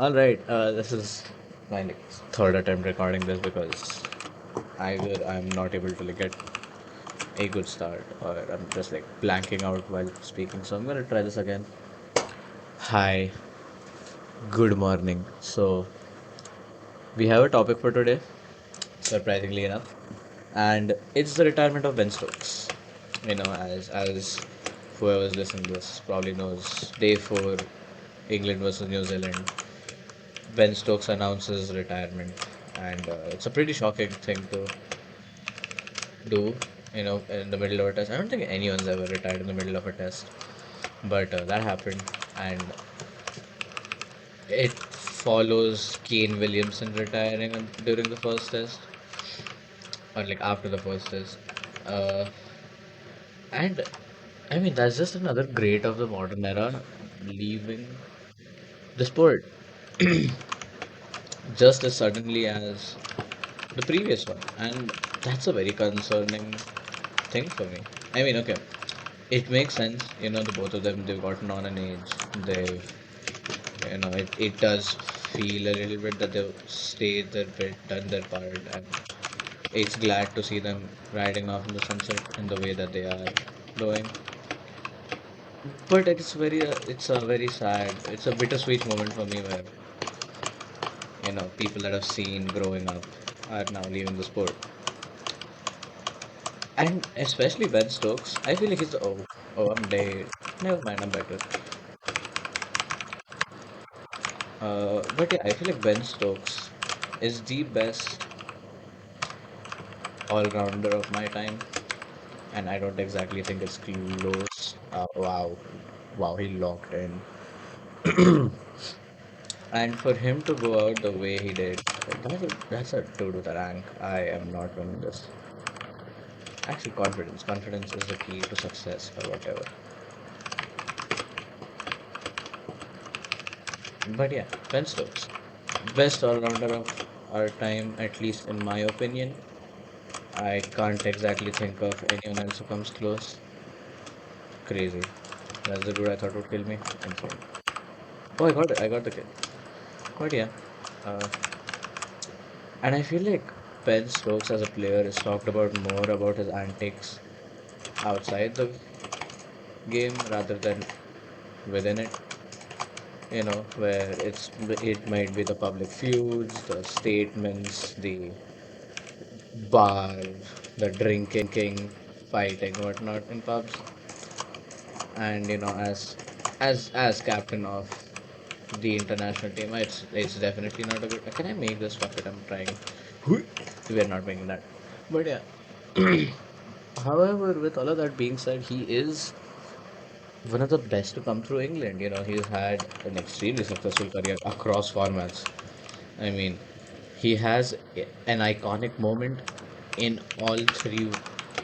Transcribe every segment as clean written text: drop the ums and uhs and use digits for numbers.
All right, this is my third attempt recording this because either I'm not able to get a good start or I'm just blanking out while speaking. So I'm gonna try this again. Hi, good morning. So we have a topic for today, surprisingly enough, and it's the retirement of Ben Stokes. As whoever's listening to this probably knows, day four, England versus New Zealand. Ben Stokes announces retirement, and it's a pretty shocking thing to do, in the middle of a test. I don't think anyone's ever retired in the middle of a test, but that happened, and it follows Kane Williamson retiring during the first test, or after the first test. Uh, and I mean, that's just another great of the modern era leaving the sport just as suddenly as the previous one, and that's a very concerning thing for me. I mean, okay, it makes sense, the both of them, they've gotten on an age. It does feel a little bit that they've stayed their bit, done their part, and it's glad to see them riding off in the sunset in the way that they are doing. But it's a bittersweet moment for me where, people that I've seen growing up are now leaving the sport. And especially Ben Stokes, I feel like he's, I'm dead. Never mind, I'm better. But yeah, I feel like Ben Stokes is the best all-rounder of my time, and I don't exactly think it's close. Wow, wow, he locked in, and for him to go out the way he did, that's a two to the rank. I am not winning this. Actually, confidence is the key to success or whatever. But yeah, Ben Stokes, best all-rounder of our time, at least in my opinion. I can't exactly think of anyone else who comes close. Crazy. That's the dude I thought would kill me. Insane. Oh, I got it. I got the kill. But yeah. Uh, and I feel like Ben Stokes as a player is talked about more about his antics outside the game rather than within it. Where it might be the public feuds, the statements, the bar, the drinking, fighting, whatnot in pubs. And as captain of the international team, it's definitely not a good. Can I make this? Fuck it, I'm trying. We're not making that. But yeah. However, with all of that being said, he is one of the best to come through England. He's had an extremely successful career across formats. I mean, he has an iconic moment in all three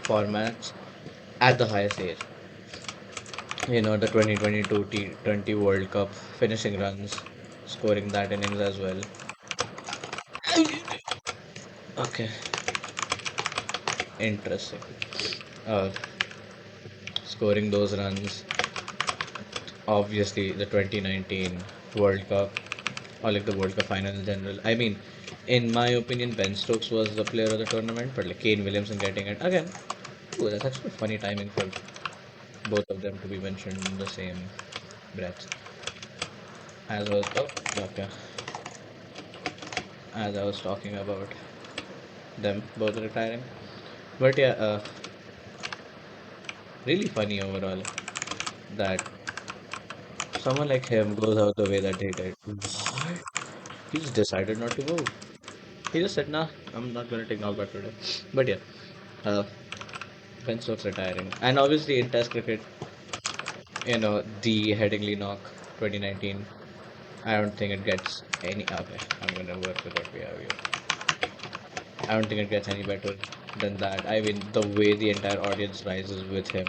formats at the highest age. The 2022 T20 World Cup finishing runs, scoring that innings as well. Okay, interesting. Uh, Scoring those runs, obviously the 2019 World Cup, or the World Cup final in general. I mean, in my opinion, Ben Stokes was the player of the tournament, but Kane Williamson getting it again. Ooh, that's actually funny timing for both of them to be mentioned in the same breath. As I was, okay, as I was talking about them both retiring. But yeah, really funny overall that someone like him goes out the way that he did. What? He just decided not to go. He just said, nah, I'm not going to take knockback today. But yeah, uh, Ben Stokes retiring. And obviously in Test cricket, the Headingley knock 2019, I don't think it gets any. Okay, I'm going to work with what we have here. I don't think it gets any better than that. I mean, the way the entire audience rises with him,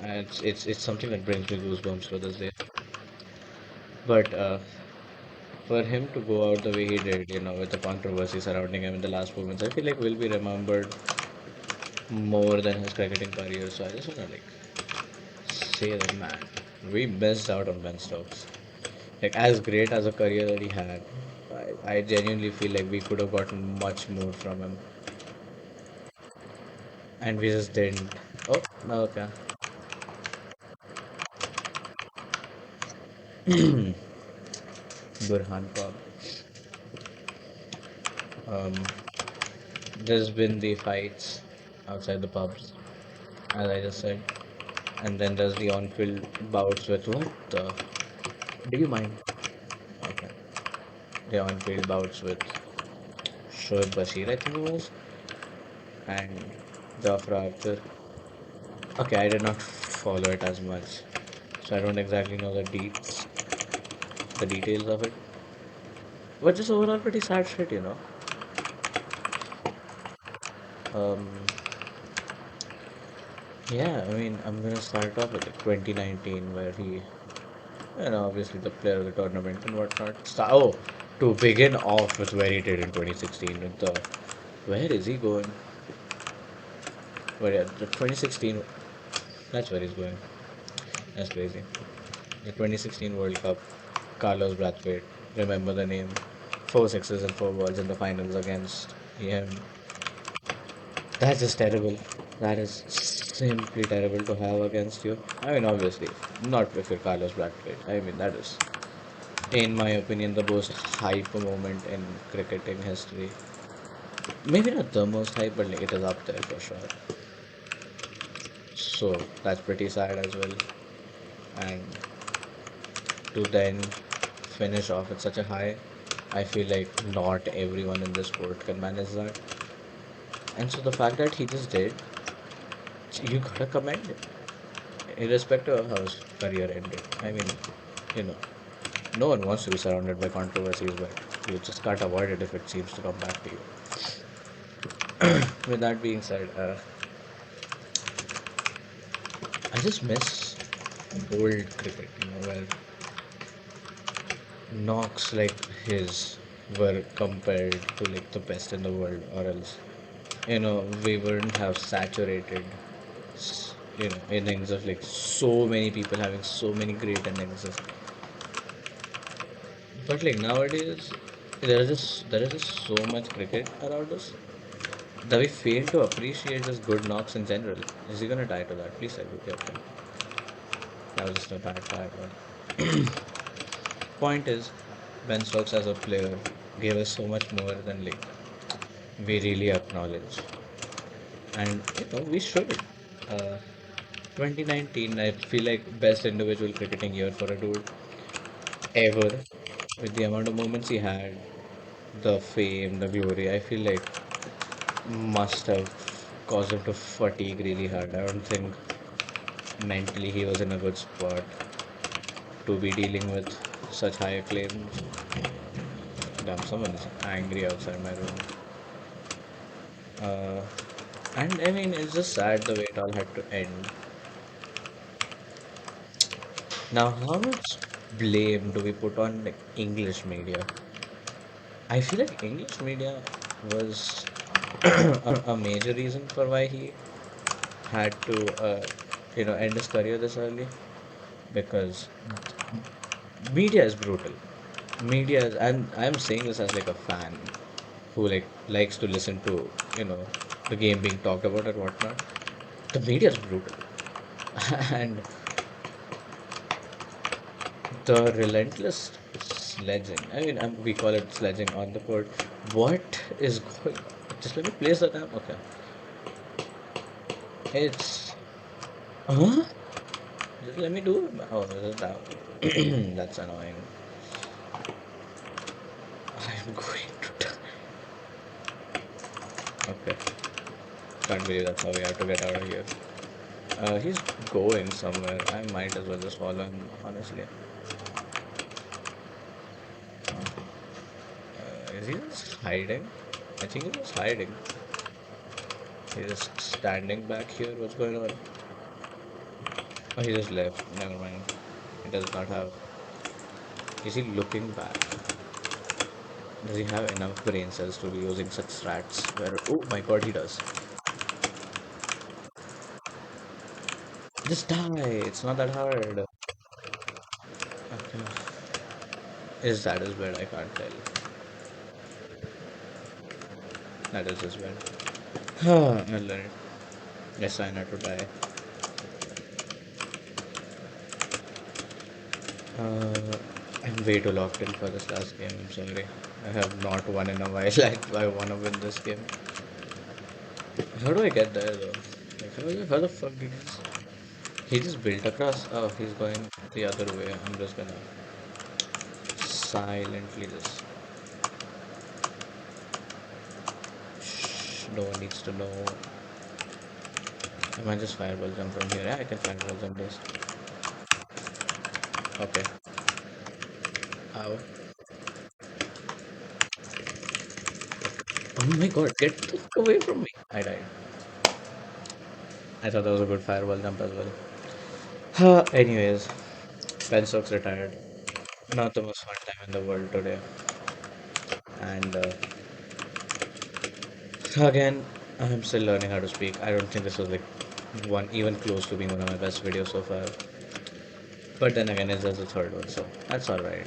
it's something that brings me goosebumps to this day. But for him to go out the way he did, with the controversy surrounding him in the last moments, I feel like will be remembered more than his cricketing career. So I just want to say that, man, we missed out on Ben Stokes. Like as great as a career that he had, I genuinely feel like we could have gotten much more from him, and we just didn't. Oh, no, okay. Burhan Pub. Um, there's been the fights outside the pubs, as I just said, and then there's the on-field bouts with what the? Do you mind? Okay. The on-field bouts with Shoaib Bashir, I think it was, and Jafra Archer. Okay, I did not follow it as much, so I don't exactly know the details of it. But just overall pretty sad shit, you know. Um, yeah, I mean, I'm gonna start off with like 2019, where he, obviously the player of the tournament and whatnot. To begin off with where he did in 2016 with the, where is he going? Where, yeah, the 2016, that's where he's going. That's crazy. The 2016 World Cup, Carlos Brathwaite, remember the name. Four sixes and four balls in the finals against him. That's just terrible. That is simply terrible to have against you. I mean, obviously, not if you're Carlos Brathwaite. I mean, that is, in my opinion, the most hype moment in cricketing history. Maybe not the most hype, but like, it is up there for sure. So that's pretty sad as well. And to then finish off at such a high, I feel like not everyone in this sport can manage that. And so the fact that he just did, you gotta commend him, irrespective of how his career ended. I mean, you know, no one wants to be surrounded by controversies, but you just can't avoid it if it seems to come back to you. With that being said, I just miss old cricket, where knocks like his were compared to like the best in the world, or else, we wouldn't have saturated, innings of like so many people having so many great innings. But like nowadays, there is just so much cricket around us that we fail to appreciate just good knocks in general. Is he gonna die to that? Please tell me. Okay, that was just a bad one. Point is, Ben Stokes as a player gave us so much more than like we really acknowledge, and we should. Uh, 2019, I feel like best individual cricketing year for a dude ever, with the amount of moments he had, the fame, the glory. I feel like must have caused him to fatigue really hard. I don't think mentally he was in a good spot to be dealing with such high acclaims. Damn, someone is angry outside my room. Uh, and I mean, it's just sad the way it all had to end. Now, how much blame do we put on like English media? I feel like English media was a major reason for why he had to, end his career this early, because media is brutal. And I'm saying this as like a fan who like likes to listen to, you know, the game being talked about and whatnot. The media is brutal, and the relentless sledging. I mean, we call it sledging on the court. What is going on? Just let me place the damn. Okay, it's huh? Just let me do it. Oh, this is down. That's annoying. I'm going to. Okay, can't believe that's how we have to get out of here. He's going somewhere. I might as well just follow him, honestly. Is he just hiding? I think he's just hiding. He's just standing back here. What's going on? Oh, he just left. Never mind. He does not have. Is he looking back? Does he have enough brain cells to be using such strats? Where? Oh my god, he does. Just die. It's not that hard. Okay. Is that his bed? I can't tell. That is his bed. I learned. Yes, I know to die. Uh, I'm way too locked in for this last game. I'm sorry. I have not won in a while. I wanna win this game. How do I get there though? Like how the fuck did he just built across? Oh, he's going the other way. I'm just gonna silently just. Shh, no one needs to know. I might just fireball jump from here. Yeah, I can fireball jump this. Okay. Ow. Oh my god, get the fuck away from me. I died. I thought that was a good fireball jump as well. Anyways, Ben Stokes retired. Not the most fun time in the world today. And again, I'm still learning how to speak. I don't think this was like one even close to being one of my best videos so far. But then again, it's just the third one, so that's alright.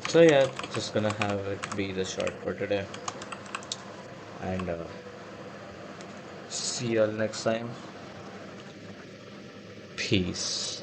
So yeah, just gonna have it be the short for today. And see y'all next time. Peace.